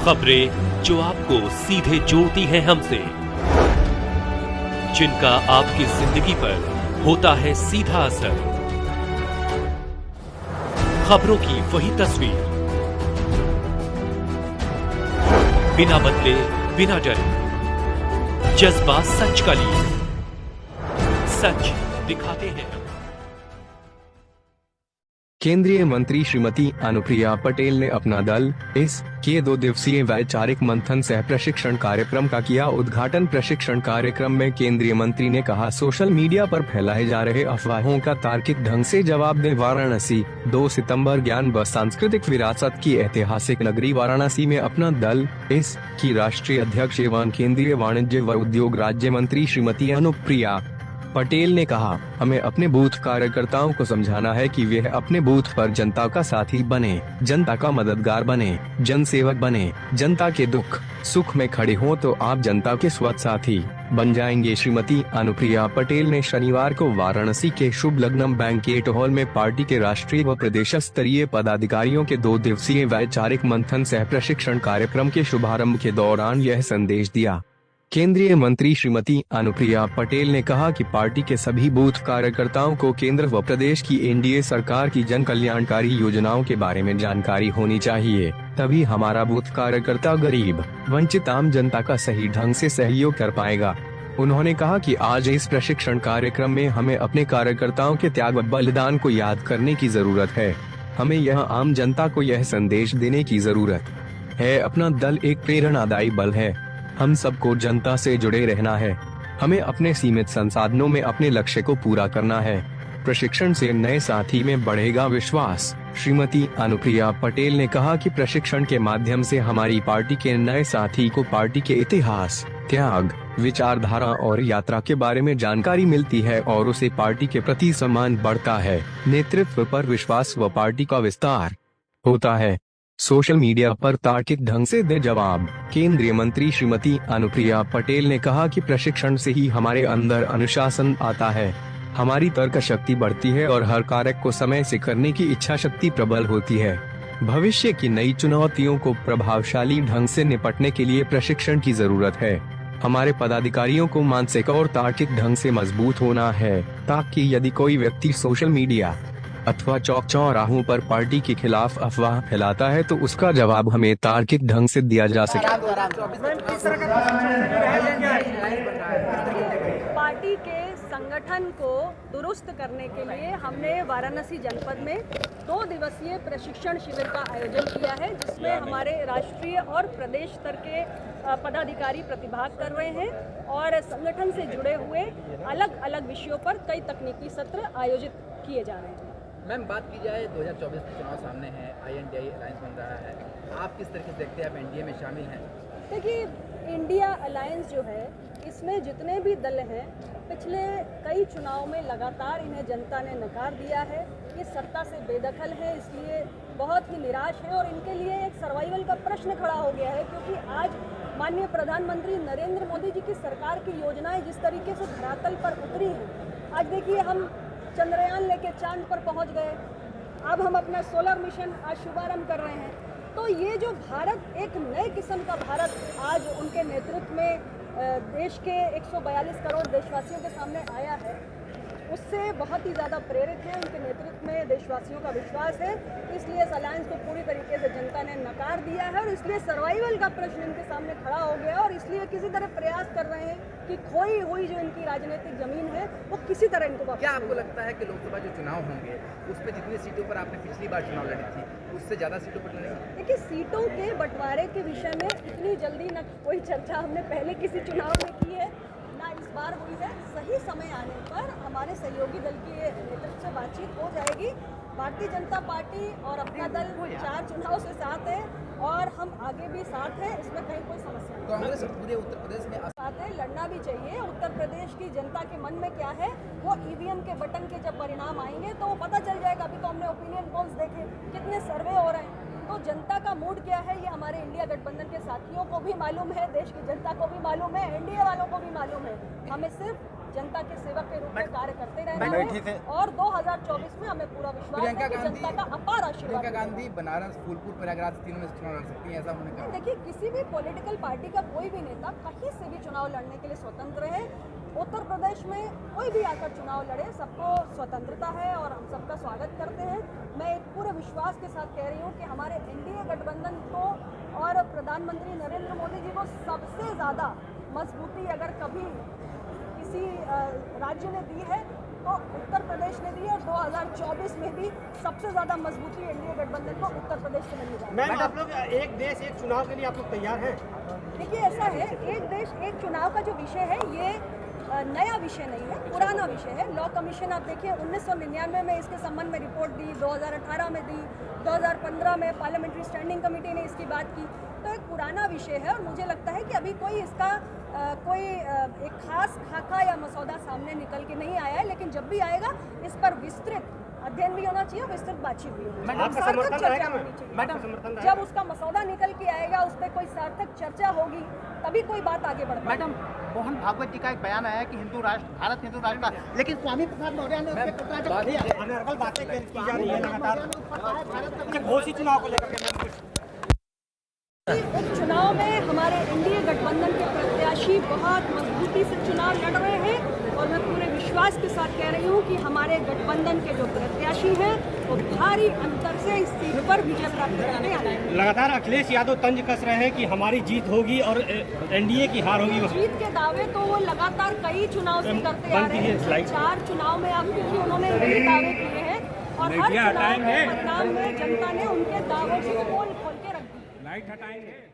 खबरें जो आपको सीधे जोड़ती हैं हमसे, जिनका आपकी जिंदगी पर होता है सीधा असर। खबरों की वही तस्वीर, बिना बदले बिना डरे, जज्बा सच का लिए, सच दिखाते हैं। केंद्रीय मंत्री श्रीमती अनुप्रिया पटेल ने अपना दल इस के 2 दिवसीय वैचारिक मंथन सह प्रशिक्षण कार्यक्रम का किया उद्घाटन। प्रशिक्षण कार्यक्रम में केंद्रीय मंत्री ने कहा, सोशल मीडिया पर फैलाए जा रहे अफवाहों का तार्किक ढंग से जवाब दें। वाराणसी 2 सितंबर ज्ञान व सांस्कृतिक विरासत की ऐतिहासिक नगरी वाराणसी में अपना दल इस की राष्ट्रीय अध्यक्ष एवं केंद्रीय वाणिज्य व उद्योग राज्य मंत्री श्रीमती अनुप्रिया पटेल ने कहा, हमें अपने बूथ कार्यकर्ताओं को समझाना है कि वे अपने बूथ पर जनता का साथी बने, जनता का मददगार बने, जनसेवक बने, जनता के दुख सुख में खड़े हों तो आप जनता के स्वतः साथी बन जाएंगे। श्रीमती अनुप्रिया पटेल ने शनिवार को वाराणसी के शुभ लग्नम बैंकेट हॉल में पार्टी के राष्ट्रीय व प्रदेश स्तरीय पदाधिकारियों के 2 दिवसीय वैचारिक मंथन सह प्रशिक्षण कार्यक्रम के शुभारंभ के दौरान यह संदेश दिया। केंद्रीय मंत्री श्रीमती अनुप्रिया पटेल ने कहा कि पार्टी के सभी बूथ कार्यकर्ताओं को केंद्र व प्रदेश की एनडीए सरकार की जन कल्याणकारी योजनाओं के बारे में जानकारी होनी चाहिए, तभी हमारा बूथ कार्यकर्ता गरीब वंचित आम जनता का सही ढंग से सहयोग कर पाएगा। उन्होंने कहा कि आज इस प्रशिक्षण कार्यक्रम में हमें अपने कार्यकर्ताओं के त्याग व बलिदान को याद करने की जरूरत है। हमें यह आम जनता को यह संदेश देने की जरूरत है, अपना दल एक प्रेरणादायी बल है, हम सबको जनता से जुड़े रहना है, हमें अपने सीमित संसाधनों में अपने लक्ष्य को पूरा करना है। प्रशिक्षण से नए साथी में बढ़ेगा विश्वास। श्रीमती अनुप्रिया पटेल ने कहा कि प्रशिक्षण के माध्यम से हमारी पार्टी के नए साथी को पार्टी के इतिहास, त्याग, विचारधारा और यात्रा के बारे में जानकारी मिलती है और उसे पार्टी के प्रति सम्मान बढ़ता है, नेतृत्व पर विश्वास व पार्टी का विस्तार होता है। सोशल मीडिया पर तार्किक ढंग से दे जवाब। केंद्रीय मंत्री श्रीमती अनुप्रिया पटेल ने कहा कि प्रशिक्षण से ही हमारे अंदर अनुशासन आता है, हमारी तर्क शक्ति बढ़ती है और हर कार्य को समय से करने की इच्छा शक्ति प्रबल होती है। भविष्य की नई चुनौतियों को प्रभावशाली ढंग से निपटने के लिए प्रशिक्षण की जरूरत है। हमारे पदाधिकारियों को मानसिक और तार्किक ढंग से मजबूत होना है, ताकि यदि कोई व्यक्ति सोशल मीडिया अथवा चौक चौराहों पर पार्टी के खिलाफ अफवाह फैलाता है तो उसका जवाब हमें तार्किक ढंग से दिया जा सके। पार्टी के संगठन को दुरुस्त करने के लिए हमने वाराणसी जनपद में 2 दिवसीय प्रशिक्षण शिविर का आयोजन किया है, जिसमें हमारे राष्ट्रीय और प्रदेश स्तर के पदाधिकारी प्रतिभाग कर रहे हैं और संगठन से जुड़े हुए अलग अलग विषयों पर कई तकनीकी सत्र आयोजित किए जा रहे हैं। मैम, बात की जाए 2024 के चुनाव सामने है, INDI अलायंस बन रहा है, आप किस तरीके से देखते हैं, आप एनडीए में शामिल हैं? देखिए, इंडिया अलायंस जो है, इसमें जितने भी दल हैं, पिछले कई चुनाव में लगातार इन्हें जनता ने नकार दिया है। ये सत्ता से बेदखल है, इसलिए बहुत ही निराश है और इनके लिए एक सर्वाइवल का प्रश्न खड़ा हो गया है, क्योंकि आज माननीय प्रधानमंत्री नरेंद्र मोदी जी की सरकार की योजनाएं जिस तरीके से धरातल पर उतरी हैं, आज देखिए हम चंद्रयान लेके चांद पर पहुंच गए, अब हम अपना सोलर मिशन आज शुभारंभ कर रहे हैं। तो ये जो भारत, एक नए किस्म का भारत आज उनके नेतृत्व में देश के 142 करोड़ देशवासियों के सामने आया है, उससे बहुत ही ज़्यादा प्रेरित है। उनके नेतृत्व में देशवासियों का विश्वास है, इसलिए इस अलायंस को पूरी तरीके से जनता ने नकार दिया है और इसलिए सर्वाइवल का प्रश्न इनके सामने खड़ा हो गया और इसलिए किसी तरह प्रयास कर रहे हैं कि खोई हुई जो इनकी राजनीतिक जमीन है वो किसी तरह इनको वापस। क्या आपको लगता है कि लोकसभा जो चुनाव होंगे उस पर जितनी सीटों पर आपने पिछली बार चुनाव लड़ी थी उससे ज़्यादा सीटों पर लड़ेंगे? देखिए, सीटों के बंटवारे के विषय में इतनी जल्दी न कोई चर्चा हमने पहले किसी चुनाव में की है, ना इस बार हुई है। सही समय आने पर हमारे सहयोगी दल की नेतृत्व से बातचीत हो जाएगी। भारतीय जनता पार्टी और अपना दल 4 चुनाव से साथ है और हम आगे भी साथ हैं, इसमें कहीं कोई समस्या नहीं। कांग्रेस पूरे उत्तर प्रदेश में साथ है, लड़ना भी चाहिए। उत्तर प्रदेश की जनता के मन में क्या है, वो ईवीएम के बटन के जब परिणाम आएंगे तो वो पता चल जाएगा। अभी तो हमने ओपिनियन पोल्स देखे, कितने सर्वे हो रहे हैं, तो जनता का मूड क्या है ये हमारे इंडिया गठबंधन के साथियों को भी मालूम है, देश की जनता को भी मालूम है, एनडीए वालों को भी मालूम है। हमें सिर्फ जनता के सेवक के रूप में कार्य करते रहना है और 2024 में हमें पूरा विश्वास है कि जनता का अपार आशीर्वाद। प्रियंका गांधी बनारस, फूलपुर, प्रयागराज तीनों में से चुनाव लड़ सकती हैं, ऐसा उन्होंने कहा। देखिए, किसी भी पॉलिटिकल पार्टी का कोई भी नेता कहीं से भी चुनाव लड़ने के लिए स्वतंत्र है। उत्तर प्रदेश में कोई भी आकर चुनाव लड़े, सबको स्वतंत्रता है और हम सबका स्वागत करते हैं। मैं एक पूरे विश्वास के साथ कह रही हूँ कि हमारे एनडीए गठबंधन को और प्रधानमंत्री नरेंद्र मोदी जी को सबसे ज़्यादा मजबूती अगर कभी किसी राज्य ने दी है तो उत्तर प्रदेश ने दी है और 2024 में भी सबसे ज़्यादा मजबूती एनडीए गठबंधन को उत्तर प्रदेश से मिलेगी। मैम, आप लोग एक देश एक चुनाव के लिए आप लोग तैयार हैं? देखिए, ऐसा है, एक देश एक चुनाव का जो विषय है ये नया विषय नहीं है, पुराना विषय है। लॉ कमीशन आप देखिए 1999 में इसके संबंध में रिपोर्ट दी, 2018 में दी, 2015 में पार्लियामेंट्री स्टैंडिंग कमेटी ने इसकी बात की। तो एक पुराना विषय है और मुझे लगता है कि अभी कोई इसका एक खास खाका या मसौदा सामने निकल के नहीं आया है, लेकिन जब भी आएगा इस पर विस्तृत अध्ययन भी होना चाहिए, विस्तृत बातचीत भी होनी चाहिए, सार्थक चर्चा होनी चाहिए। जब उसका मसौदा निकल के आएगा, उस पर कोई सार्थक चर्चा होगी, तभी कोई बात आगे बढ़ पाएगी। मैडम, मोहन भागवत जी का एक बयान आया कि हिंदू राष्ट्र, भारत हिंदू राष्ट्र का, लेकिन स्वामी प्रसाद मौर्य ने उसके अनर्गल बातें की जा रही है लगातार घोषित चुनाव को लेकर। उपचुनाव में हमारे एनडीए गठबंधन के प्रत्याशी बहुत मजबूती से चुनाव लड़ रहे हैं और मैं पूरे विश्वास के साथ कह रही हूँ कि हमारे गठबंधन के जो प्रत्याशी हैं वो भारी अंतर से इस सीट पर विजय प्राप्त करने आ रहे हैं। लगातार अखिलेश यादव तंज कस रहे हैं कि हमारी जीत होगी और एनडीए की हार होगी। जीत के दावे तो वो लगातार कई चुनाव से करते आ रहे हैं। 4 चुनाव में आप देखिए उन्होंने यही दावे किए हैं और हर चुनाव में मतदान में जनता ने उनके दावों को खोल के रख दिया। लाइट हटाएंगे।